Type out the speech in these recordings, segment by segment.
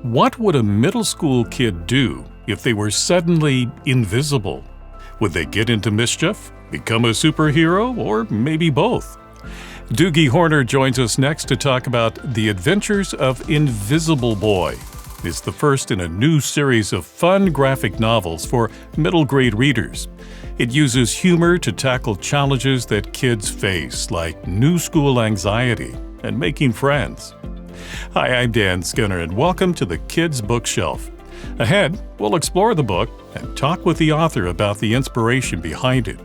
What would a middle school kid do if they were suddenly invisible? Would they get into mischief, become a superhero, or maybe both? Doogie Horner joins us next to talk about The Adventures of Invisible Boy. It's the first in a new series of fun graphic novels for middle grade readers. It uses humor to tackle challenges that kids face, like new school anxiety and making friends. Hi, I'm Dan Skinner, and welcome to the Kids Bookshelf. Ahead, we'll explore the book and talk with the author about the inspiration behind it.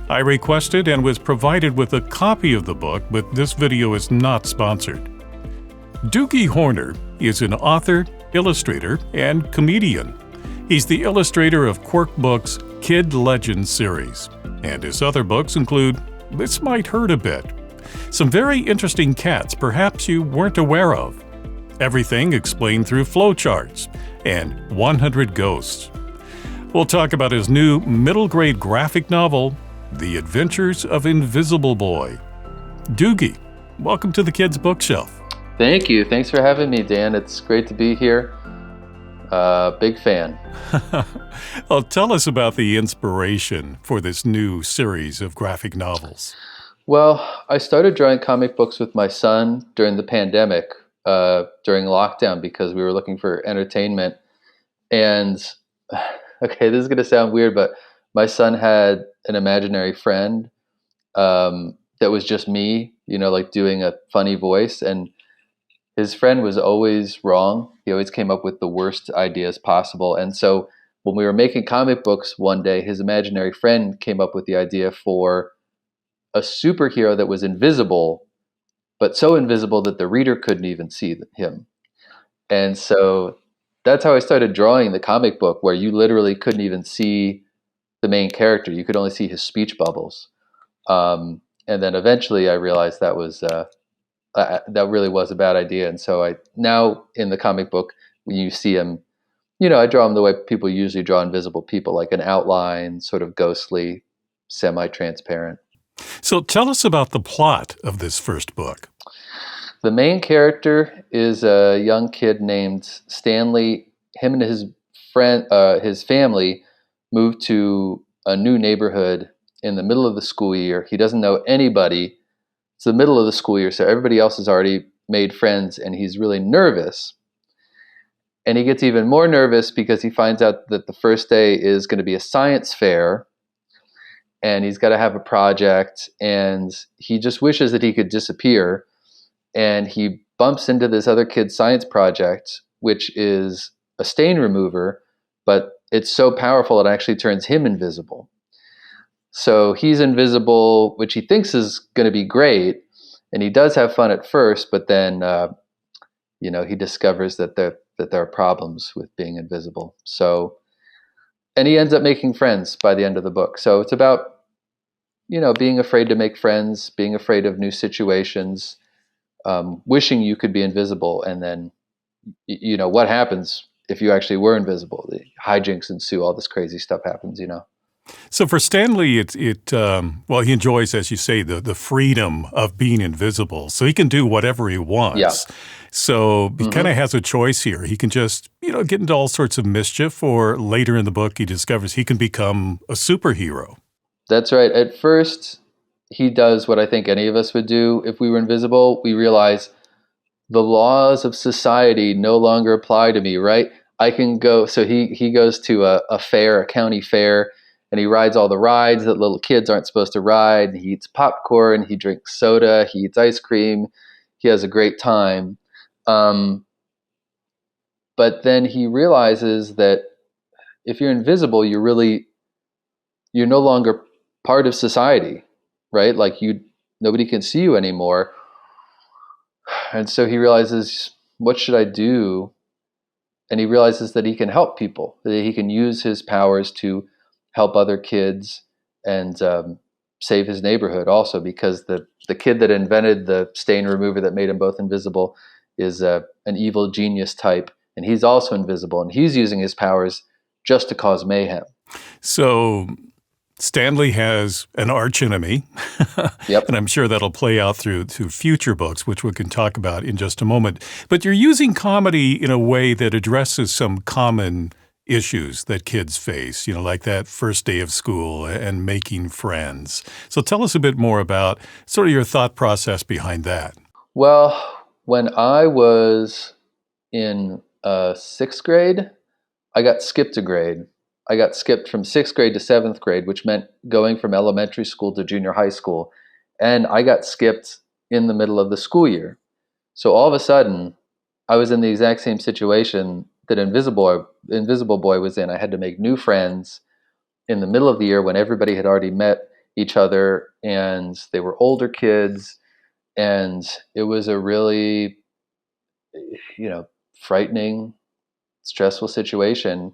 I requested and was provided with a copy of the book, but this video is not sponsored. Doogie Horner is an author, illustrator, and comedian. He's the illustrator of Quirk Books Kid Legends series, and his other books include This Might Hurt a Bit, some very interesting cats perhaps you weren't aware of, Everything Explained Through Flowcharts, and 100 Ghosts. We'll talk about his new middle grade graphic novel, The Adventures of Invisible Boy. Doogie, welcome to the Kids Bookshelf. Thank you. Thanks for having me, Dan. It's great to be here. Big fan. Well, tell us about the inspiration for this new series of graphic novels. Well, I started drawing comic books with my son during the pandemic, during lockdown, because we were looking for entertainment. And, okay, this is going to sound weird, but my son had an imaginary friend that was just me, like doing a funny voice. And his friend was always wrong. He always came up with the worst ideas possible. And so when we were making comic books one day, his imaginary friend came up with the idea for a superhero that was invisible, but so invisible that the reader couldn't even see him. And so that's how I started drawing the comic book, where you literally couldn't even see the main character. You could only see his speech bubbles. And then eventually I realized that really was a bad idea. And so now in the comic book, when you see him, I draw him the way people usually draw invisible people, like an outline, sort of ghostly, semi-transparent. So tell us about the plot of this first book. The main character is a young kid named Stanley. Him and his friend, his family, moved to a new neighborhood in the middle of the school year. He doesn't know anybody. It's the middle of the school year, so everybody else has already made friends, and he's really nervous. And he gets even more nervous because he finds out that the first day is going to be a science fair, and he's got to have a project, and he just wishes that he could disappear. And he bumps into this other kid's science project, which is a stain remover, but it's so powerful it actually turns him invisible. So he's invisible, which he thinks is going to be great, and he does have fun at first, but then he discovers that there are problems with being invisible. So, and he ends up making friends by the end of the book. So it's about being afraid to make friends, being afraid of new situations, wishing you could be invisible, and then what happens if you actually were invisible? The hijinks ensue. All this crazy stuff happens. So for Stanley, he enjoys, as you say, the freedom of being invisible. So he can do whatever he wants. Yeah. So he kind of has a choice here. He can just, get into all sorts of mischief, or later in the book, he discovers he can become a superhero. That's right. At first, he does what I think any of us would do if we were invisible. We realize the laws of society no longer apply to me, right? I can go. So he goes to a fair, a county fair, and he rides all the rides that little kids aren't supposed to ride. He eats popcorn, he drinks soda, he eats ice cream. He has a great time. But then he realizes that if you're invisible, you're no longer part of society, right? Like nobody can see you anymore. And so he realizes, what should I do? And he realizes that he can help people, that he can use his powers to help other kids and save his neighborhood also, because the kid that invented the stain remover that made him both invisible is an evil genius type, and he's also invisible, and he's using his powers just to cause mayhem. So Stanley has an archenemy, Yep. and I'm sure that'll play out through future books, which we can talk about in just a moment. But you're using comedy in a way that addresses some common issues that kids face, like that first day of school and making friends. So tell us a bit more about sort of your thought process behind that. Well, when I was in sixth grade, I got skipped a grade. I got skipped from sixth grade to seventh grade, which meant going from elementary school to junior high school. And I got skipped in the middle of the school year. So all of a sudden, I was in the exact same situation that Invisible Boy was in. I had to make new friends in the middle of the year when everybody had already met each other and they were older kids. And it was a really, frightening, stressful situation.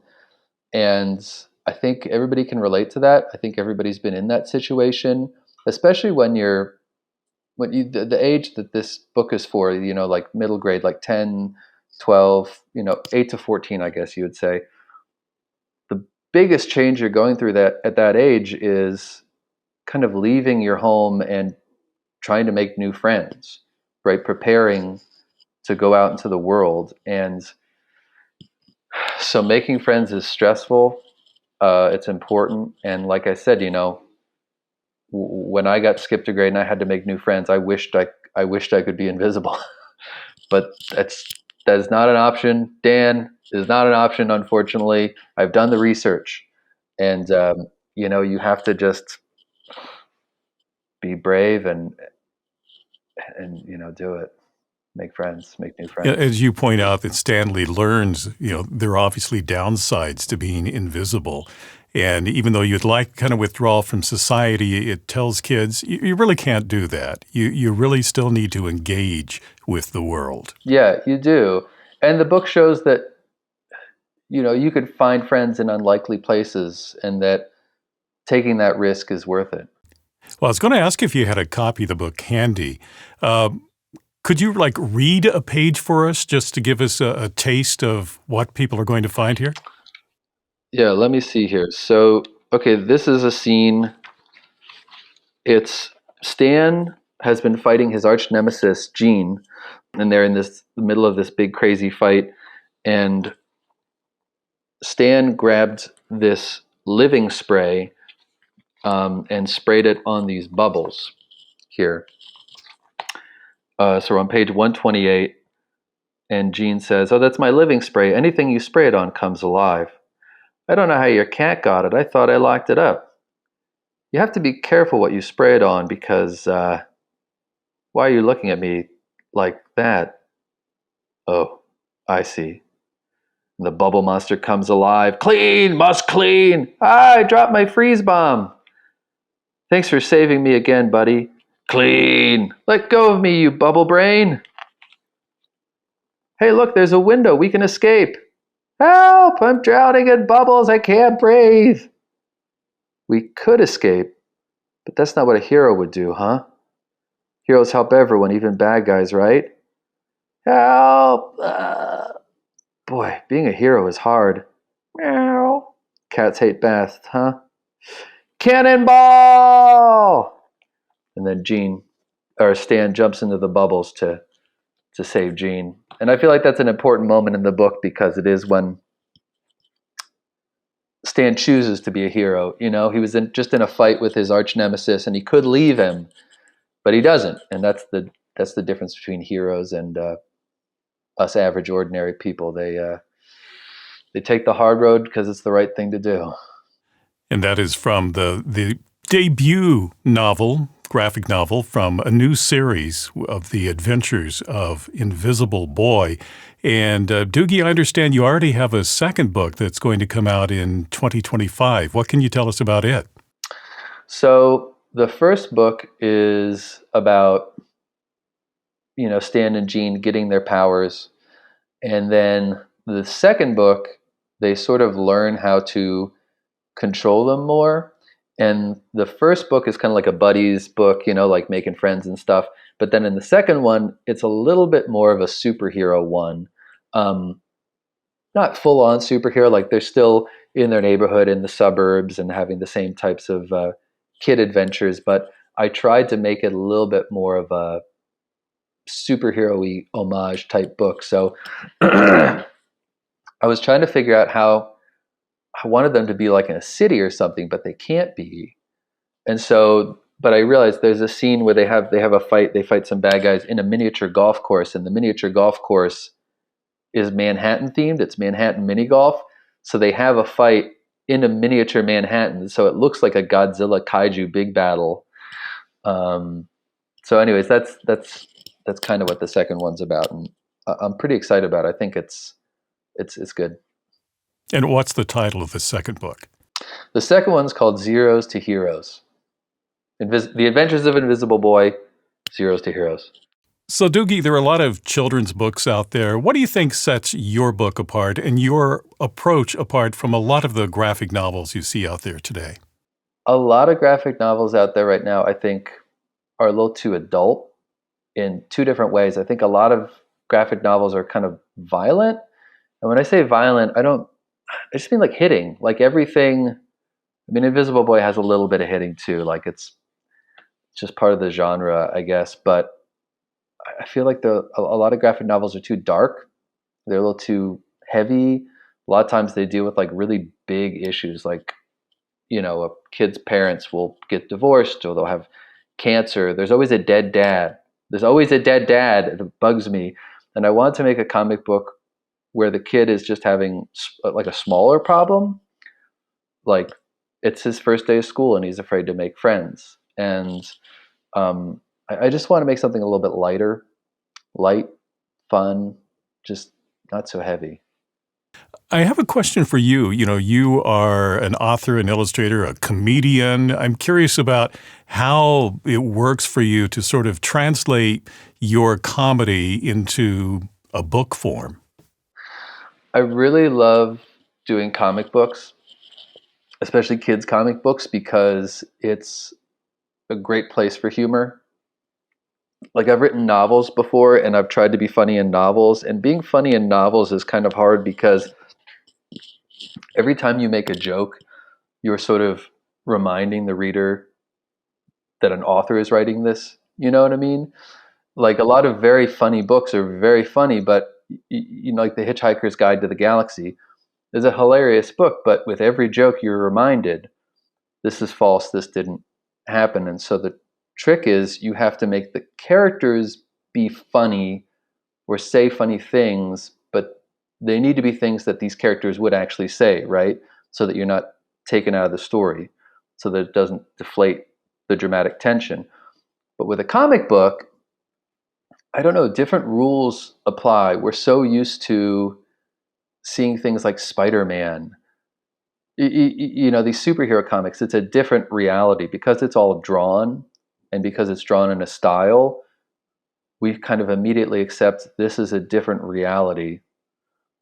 And I think everybody can relate to that. I think everybody's been in that situation, especially the age that this book is for, like middle grade, like 10, 12, 8 to 14, I guess you would say. The biggest change you're going through that at that age is kind of leaving your home and trying to make new friends, right? Preparing to go out into the world. And so making friends is stressful. It's important. And like I said, when I got skipped a grade and I had to make new friends, I wished I could be invisible, but that is not an option. Dan is not an option, unfortunately. I've done the research, and you have to just be brave and do it. Make friends, make new Yeah, friends. as you point out that Stanley learns, there are obviously downsides to being invisible. And even though you'd like kind of withdrawal from society, it tells kids you really can't do that. You really still need to engage with the world. Yeah, you do. And the book shows that you could find friends in unlikely places, and that taking that risk is worth it. Well, I was going to ask if you had a copy of the book handy. Uh, could you read a page for us just to give us a taste of what people are going to find here? Yeah, let me see here. So, okay, this is a scene. It's Stan has been fighting his arch nemesis, Gene, and they're in the middle of this big crazy fight. And Stan grabbed this living spray and sprayed it on these bubbles here. So we're on page 128, and Gene says, "Oh, that's my living spray. Anything you spray it on comes alive. I don't know how your cat got it. I thought I locked it up. You have to be careful what you spray it on because why are you looking at me like that? Oh, I see." And the bubble monster comes alive. "Clean, must clean. Ah, I dropped my freeze bomb. Thanks for saving me again, buddy. Clean. Let go of me, you bubble brain. Hey, look, there's a window. We can escape. Help! I'm drowning in bubbles. I can't breathe." We could escape, but that's not what a hero would do, huh? Heroes help everyone, even bad guys, right? Help! Boy, being a hero is hard. Meow. Cats hate baths, huh? Cannonball! And then Stan jumps into the bubbles to save Gene. And I feel like that's an important moment in the book because it is when Stan chooses to be a hero. He was just in a fight with his arch nemesis, and he could leave him, but he doesn't. And that's the difference between heroes and us average, ordinary people. They take the hard road because it's the right thing to do. And that is from the debut novel, graphic novel, from a new series of the adventures of Invisible Boy. And Doogie, I understand you already have a second book that's going to come out in 2025. What can you tell us about it? So the first book is about Stan and Gene getting their powers, and then the second book they sort of learn how to control them more. And the first book is kind of like a buddies book, like making friends and stuff. But then in the second one, it's a little bit more of a superhero one. Um, not full on superhero. Like they're still in their neighborhood in the suburbs and having the same types of kid adventures, but I tried to make it a little bit more of a superhero-y homage type book. So I was trying to figure out how I wanted them to be like in a city or something, but they can't be. And so, but I realized there's a scene where they have a fight. They fight some bad guys in a miniature golf course, and the miniature golf course is Manhattan themed. It's Manhattan mini golf. So they have a fight in a miniature Manhattan. So it looks like a Godzilla kaiju big battle. Um, so, anyways, that's kind of what the second one's about, and I'm pretty excited about it. I think it's good. And what's the title of the second book? The second one's called Zeros to Heroes. The Adventures of Invisible Boy, Zeros to Heroes. So, Doogie, there are a lot of children's books out there. What do you think sets your book apart and your approach apart from a lot of the graphic novels you see out there today? A lot of graphic novels out there right now, I think, are a little too adult in two different ways. I think a lot of graphic novels are kind of violent. And when I say violent, I just mean like hitting, like everything. I mean, Invisible Boy has a little bit of hitting too. Like it's just part of the genre, I guess. But I feel like a lot of graphic novels are too dark. They're a little too heavy. A lot of times they deal with like really big issues, like a kid's parents will get divorced or they'll have cancer. There's always a dead dad. There's always a dead dad. It bugs me. And I wanted to make a comic book where the kid is just having like a smaller problem, like it's his first day of school and he's afraid to make friends. And I just want to make something a little bit lighter, light, fun, just not so heavy. I have a question for you. You are an author, an illustrator, a comedian. I'm curious about how it works for you to sort of translate your comedy into a book form. I really love doing comic books, especially kids' comic books, because it's a great place for humor. Like I've written novels before and I've tried to be funny in novels, and being funny in novels is kind of hard because every time you make a joke, you're sort of reminding the reader that an author is writing this. You know what I mean? Like a lot of very funny books are very funny, but like The Hitchhiker's Guide to the Galaxy is a hilarious book, but with every joke you're reminded this is false, this didn't happen. And so the trick is you have to make the characters be funny or say funny things, but they need to be things that these characters would actually say, right? So that you're not taken out of the story, so that it doesn't deflate the dramatic tension. But with a comic book, I don't know, different rules apply. We're so used to seeing things like Spider-Man, these superhero comics. It's a different reality because it's all drawn, and because it's drawn in a style, we kind of immediately accept this is a different reality,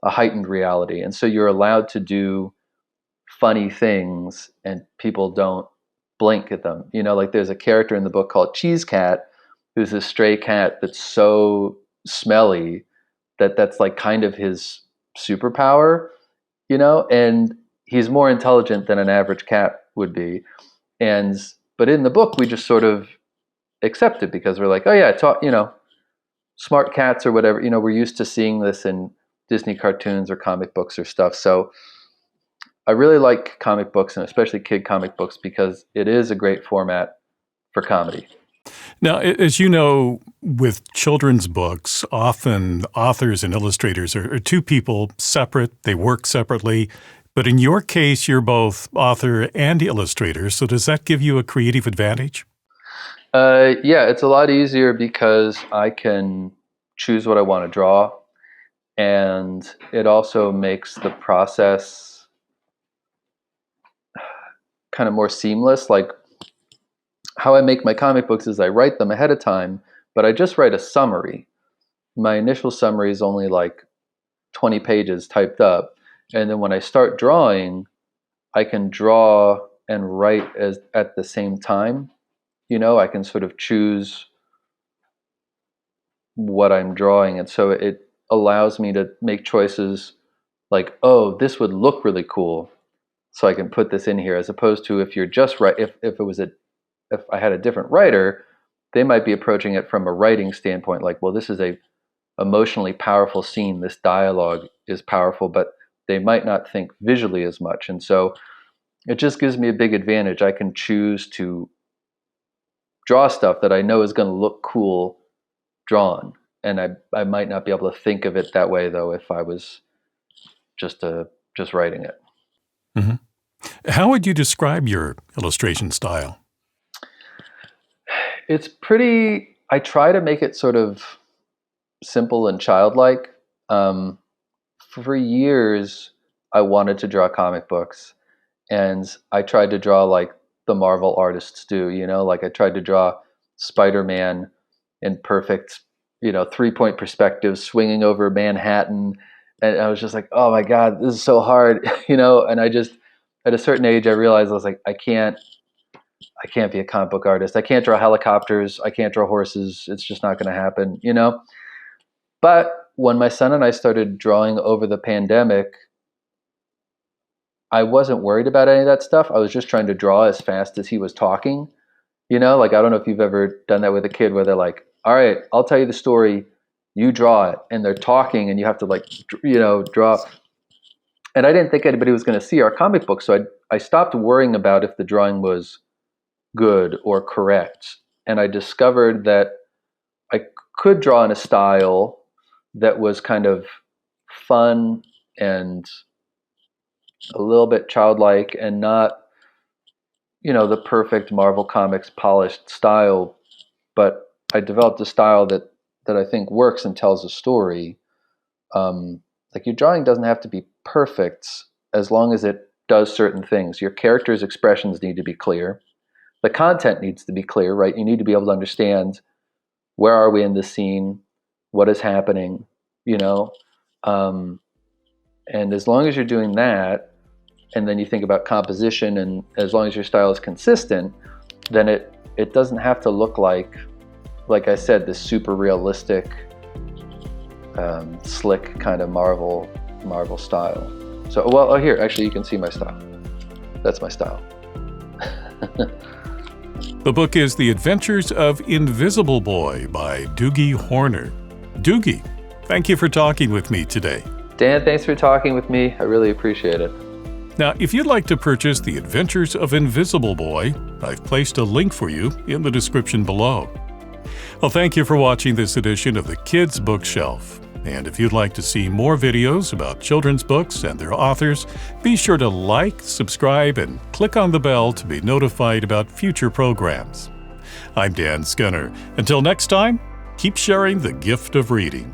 a heightened reality. And so you're allowed to do funny things and people don't blink at them. Like there's a character in the book called Cheese Cat, who's a stray cat that's so smelly that's like kind of his superpower, and he's more intelligent than an average cat would be. But in the book we just sort of accept it because we're like, oh yeah, smart cats or whatever. We're used to seeing this in Disney cartoons or comic books or stuff. So I really like comic books, and especially kid comic books, because it is a great format for comedy. Now, as you know, with children's books, often authors and illustrators are two people separate. They work separately. But in your case, you're both author and illustrator. So does that give you a creative advantage? Yeah, it's a lot easier because I can choose what I want to draw. And it also makes the process kind of more seamless. Like how I make my comic books is I write them ahead of time, but I just write a summary. My initial summary is only like 20 pages typed up. And then when I start drawing, I can draw and write at the same time. I can sort of choose what I'm drawing. And so it allows me to make choices like, oh, this would look really cool, so I can put this in here, as opposed to if you're just right. If I had a different writer, they might be approaching it from a writing standpoint, like, well, this is a emotionally powerful scene. This dialogue is powerful, but they might not think visually as much. And so it just gives me a big advantage. I can choose to draw stuff that I know is going to look cool drawn. And I might not be able to think of it that way, though, if I was just writing it. Mhm. How would you describe your illustration style? It's pretty, I try to make it sort of simple and childlike. Um, for years, I wanted to draw comic books, and I tried to draw like the Marvel artists do, like I tried to draw Spider-Man in perfect, 3-point perspective, swinging over Manhattan. And I was just like, oh my God, this is so hard, and I just, at a certain age, I realized I was like, I can't be a comic book artist. I can't draw helicopters. I can't draw horses. It's just not going to happen. But when my son and I started drawing over the pandemic, I wasn't worried about any of that stuff. I was just trying to draw as fast as he was talking. Like, I don't know if you've ever done that with a kid where they're like, all right, I'll tell you the story, you draw it. And they're talking and you have to like, draw. And I didn't think anybody was going to see our comic book. So I stopped worrying about if the drawing was good or correct. And I discovered that I could draw in a style that was kind of fun and a little bit childlike, and not, the perfect Marvel Comics polished style. But I developed a style that I think works and tells a story. Like, your drawing doesn't have to be perfect as long as it does certain things. Your character's expressions need to be clear. The content needs to be clear, right? You need to be able to understand, where are we in the scene? What is happening? And as long as you're doing that, and then you think about composition, and as long as your style is consistent, then it doesn't have to look like I said, this super realistic, slick kind of Marvel style. So, well, here, actually, you can see my style. That's my style. The book is The Adventures of Invisible Boy by Doogie Horner. Doogie, thank you for talking with me today. Dan, thanks for talking with me. I really appreciate it. Now, if you'd like to purchase The Adventures of Invisible Boy, I've placed a link for you in the description below. Well, thank you for watching this edition of the Kids Bookshelf. And if you'd like to see more videos about children's books and their authors, be sure to like, subscribe, and click on the bell to be notified about future programs. I'm Dan Skinner. Until next time, keep sharing the gift of reading.